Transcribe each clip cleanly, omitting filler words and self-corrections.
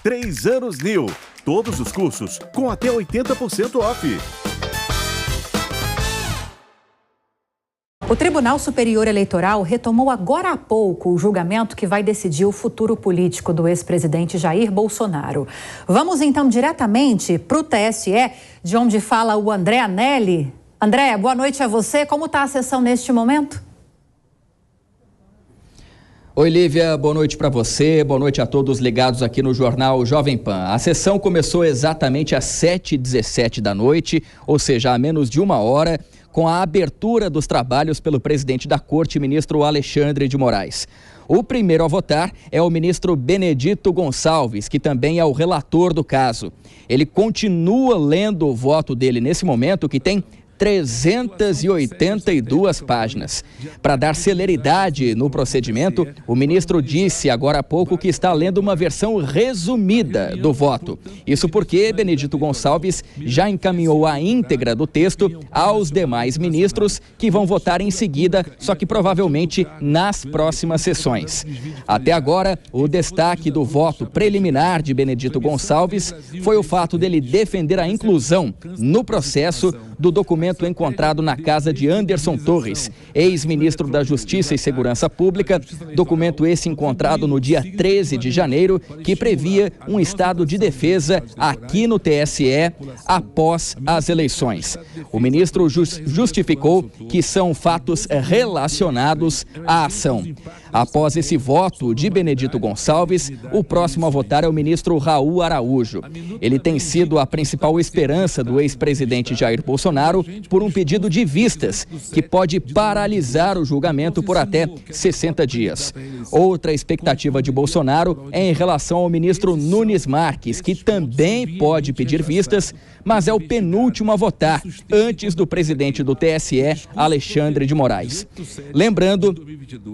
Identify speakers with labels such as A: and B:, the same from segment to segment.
A: 3 anos New. Todos os cursos com até 80% off.
B: O Tribunal Superior Eleitoral retomou agora há pouco o julgamento que vai decidir o futuro político do ex-presidente Jair Bolsonaro. Vamos então diretamente para o TSE, de onde fala o André Anelli. André, boa noite a você. Como está a sessão neste momento?
C: Oi, Lívia, boa noite para você, boa noite a todos ligados aqui no Jornal Jovem Pan. A sessão começou exatamente às 7h17 da noite, ou seja, há menos de uma hora, com a abertura dos trabalhos pelo presidente da Corte, ministro Alexandre de Moraes. O primeiro a votar é o ministro Benedito Gonçalves, que também é o relator do caso. Ele continua lendo o voto dele nesse momento, que tem 382 páginas. Para dar celeridade no procedimento, o ministro disse agora há pouco que está lendo uma versão resumida do voto. Isso porque Benedito Gonçalves já encaminhou a íntegra do texto aos demais ministros, que vão votar em seguida, só que provavelmente nas próximas sessões. Até agora, o destaque do voto preliminar de Benedito Gonçalves foi o fato dele defender a inclusão no processo do documento encontrado na casa de Anderson Torres, ex-ministro da Justiça e Segurança Pública, documento esse encontrado no dia 13 de janeiro, que previa um estado de defesa aqui no TSE após as eleições. O ministro justificou que são fatos relacionados à ação. Após esse voto de Benedito Gonçalves, o próximo a votar é o ministro Raul Araújo. Ele tem sido a principal esperança do ex-presidente Jair Bolsonaro por um pedido de vistas, que pode paralisar o julgamento por até 60 dias. Outra expectativa de Bolsonaro é em relação ao ministro Nunes Marques, que também pode pedir vistas, mas é o penúltimo a votar, antes do presidente do TSE, Alexandre de Moraes. Lembrando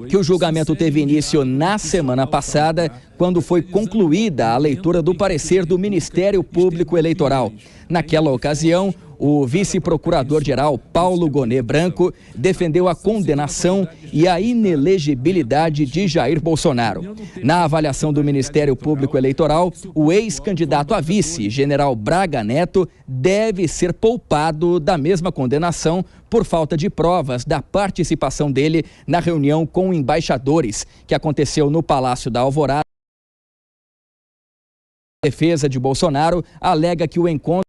C: que o julgamento teve início na semana passada, quando foi concluída a leitura do parecer do Ministério Público Eleitoral. Naquela ocasião, o vice-procurador-geral Paulo Gonet Branco defendeu a condenação e a inelegibilidade de Jair Bolsonaro. Na avaliação do Ministério Público Eleitoral, o ex-candidato a vice, general Braga Neto, deve ser poupado da mesma condenação por falta de provas da participação dele na reunião com embaixadores, que aconteceu no Palácio da Alvorada. A defesa de Bolsonaro alega que o encontro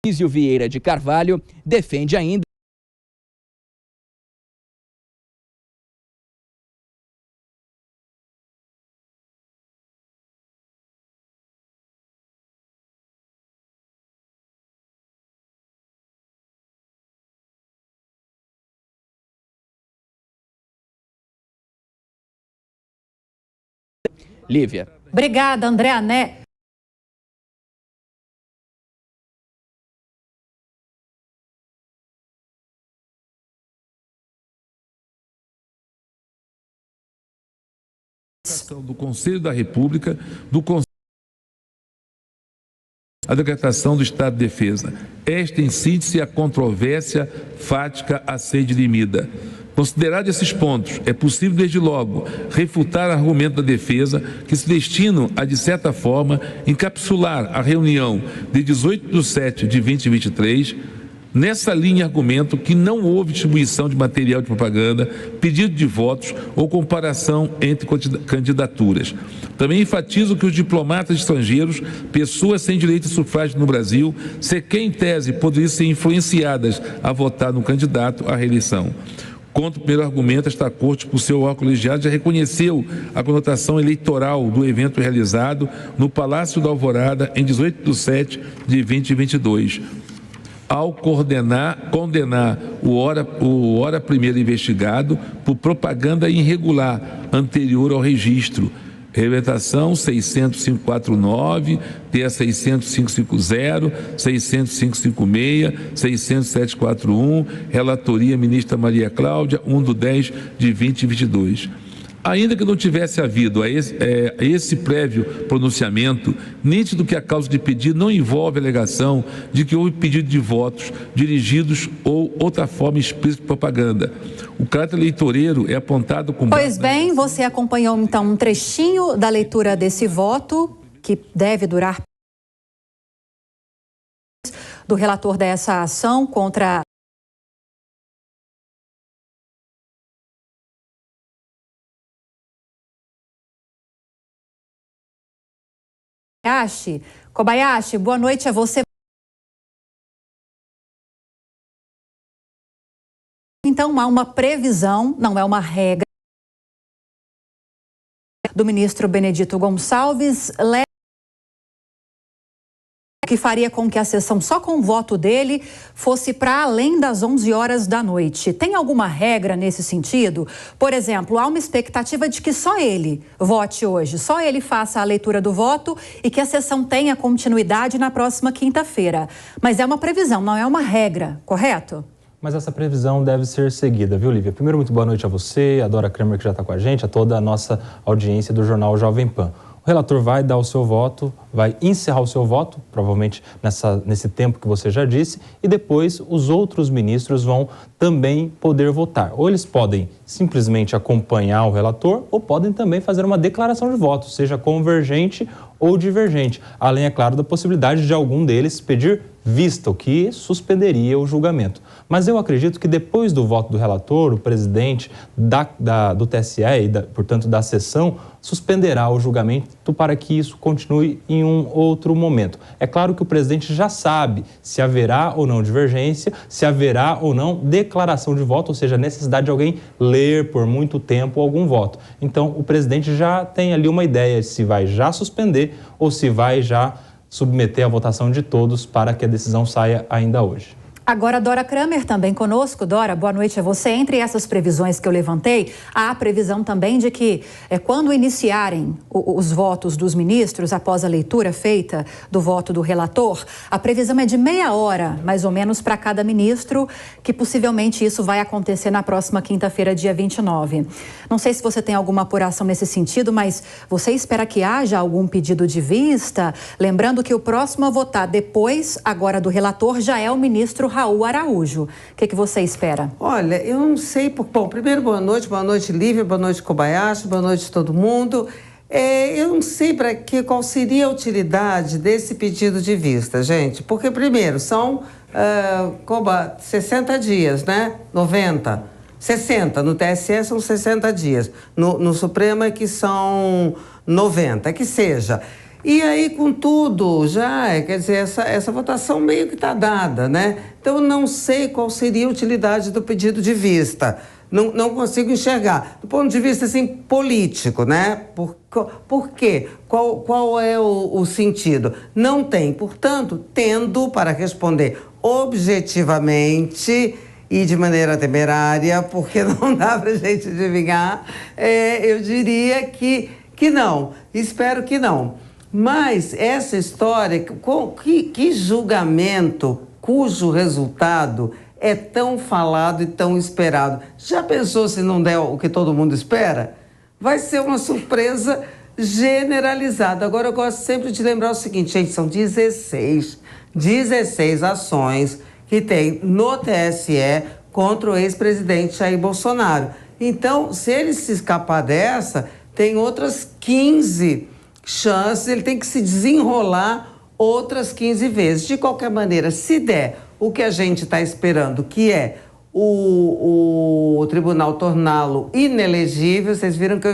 C: Anísio Vieira de Carvalho defende ainda Lívia.
B: Obrigada, André Anelli.
D: Do Conselho da República, do Conselho, a decretação do estado de defesa. Esta, em síntese, é a controvérsia fática a ser dirimida. Considerados esses pontos, é possível, desde logo, refutar o argumento da defesa que se destinam a, de certa forma, encapsular a reunião de 18/7/2023, nessa linha argumento que não houve distribuição de material de propaganda, pedido de votos ou comparação entre candidaturas. Também enfatizo que os diplomatas estrangeiros, pessoas sem direito de sufrágio no Brasil, sequer em tese poderiam ser influenciadas a votar no candidato à reeleição. Contra o primeiro argumento, esta Corte, por seu órgão colegiado, já reconheceu a conotação eleitoral do evento realizado no Palácio da Alvorada em 18/7/2022. Ao condenar o ora primeiro investigado por propaganda irregular anterior ao registro. Representação 60549, TEA 60550, 60556, 60741, relatoria ministra Maria Cláudia, 1/10/2022. Ainda que não tivesse havido esse prévio pronunciamento, nítido que a causa de pedido não envolve a alegação de que houve pedido de votos dirigidos ou outra forma explícita de propaganda. O caráter eleitoreiro é apontado como...
B: Pois bem, você acompanhou então um trechinho da leitura desse voto, que deve durar... do relator dessa ação contra... Kobayashi, boa noite a você. Então, há uma previsão, não é uma regra, do ministro Benedito Gonçalves, que faria com que a sessão, só com o voto dele, fosse para além das 11 horas da noite. Tem alguma regra nesse sentido? Por exemplo, há uma expectativa de que só ele vote hoje, só ele faça a leitura do voto e que a sessão tenha continuidade na próxima quinta-feira. Mas é uma previsão, não é uma regra, correto?
E: Mas essa previsão deve ser seguida, viu, Lívia? Primeiro, muito boa noite a você, a Dora Kramer, que já está com a gente, a toda a nossa audiência do Jornal Jovem Pan. O relator vai dar o seu voto, vai encerrar o seu voto, provavelmente nesse tempo que você já disse, e depois os outros ministros vão também poder votar. Ou eles podem simplesmente acompanhar o relator, ou podem também fazer uma declaração de voto, seja convergente ou divergente. Além, é claro, da possibilidade de algum deles pedir vista, o que suspenderia o julgamento. Mas eu acredito que depois do voto do relator, o presidente do TSE e, portanto, da sessão, suspenderá o julgamento para que isso continue em um outro momento. É claro que o presidente já sabe se haverá ou não divergência, se haverá ou não declaração de voto, ou seja, a necessidade de alguém ler por muito tempo algum voto. Então, o presidente já tem ali uma ideia de se vai já suspender ou se vai já submeter a votação de todos para que a decisão saia ainda hoje.
B: Agora, Dora Kramer também conosco. Dora, boa noite a você. Entre essas previsões que eu levantei, há a previsão também de que quando iniciarem os votos dos ministros, após a leitura feita do voto do relator, a previsão é de meia hora, mais ou menos, para cada ministro, que possivelmente isso vai acontecer na próxima quinta-feira, dia 29. Não sei se você tem alguma apuração nesse sentido, mas você espera que haja algum pedido de vista? Lembrando que o próximo a votar depois, agora do relator, já é o ministro Raul Araújo. O que você espera?
F: Olha, eu não sei... Bom, primeiro, boa noite, Lívia, boa noite, Kobayashi, boa noite todo mundo. Eu não sei qual seria a utilidade desse pedido de vista, gente, porque, primeiro, são 60 dias, né? 90, 60, no TSE são 60 dias, no Supremo é que são 90, que seja... E aí, com tudo, já, quer dizer, essa votação meio que está dada, né? Então, eu não sei qual seria a utilidade do pedido de vista. Não consigo enxergar. Do ponto de vista, assim, político, né? Por quê? Qual é o sentido? Não tem. Portanto, tendo para responder objetivamente e de maneira temerária, porque não dá para a gente adivinhar, eu diria que não. Espero que não. Mas essa história, que julgamento cujo resultado é tão falado e tão esperado? Já pensou se não der o que todo mundo espera? Vai ser uma surpresa generalizada. Agora, eu gosto sempre de lembrar o seguinte, gente, são 16 ações que tem no TSE contra o ex-presidente Jair Bolsonaro. Então, se ele se escapar dessa, tem outras 15 chances, ele tem que se desenrolar outras 15 vezes. De qualquer maneira, se der o que a gente está esperando, que é o tribunal torná-lo inelegível, vocês viram que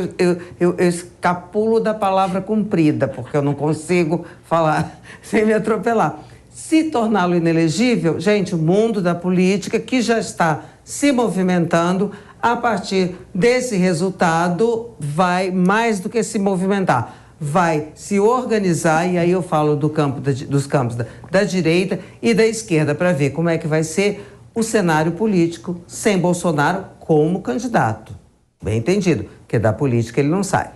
F: eu escapulo da palavra cumprida, porque eu não consigo falar sem me atropelar. Se torná-lo inelegível, gente, o mundo da política que já está se movimentando, a partir desse resultado, vai mais do que se movimentar. Vai se organizar, e aí eu falo dos campos da direita e da esquerda, para ver como é que vai ser o cenário político sem Bolsonaro como candidato. Bem entendido, porque da política ele não sai.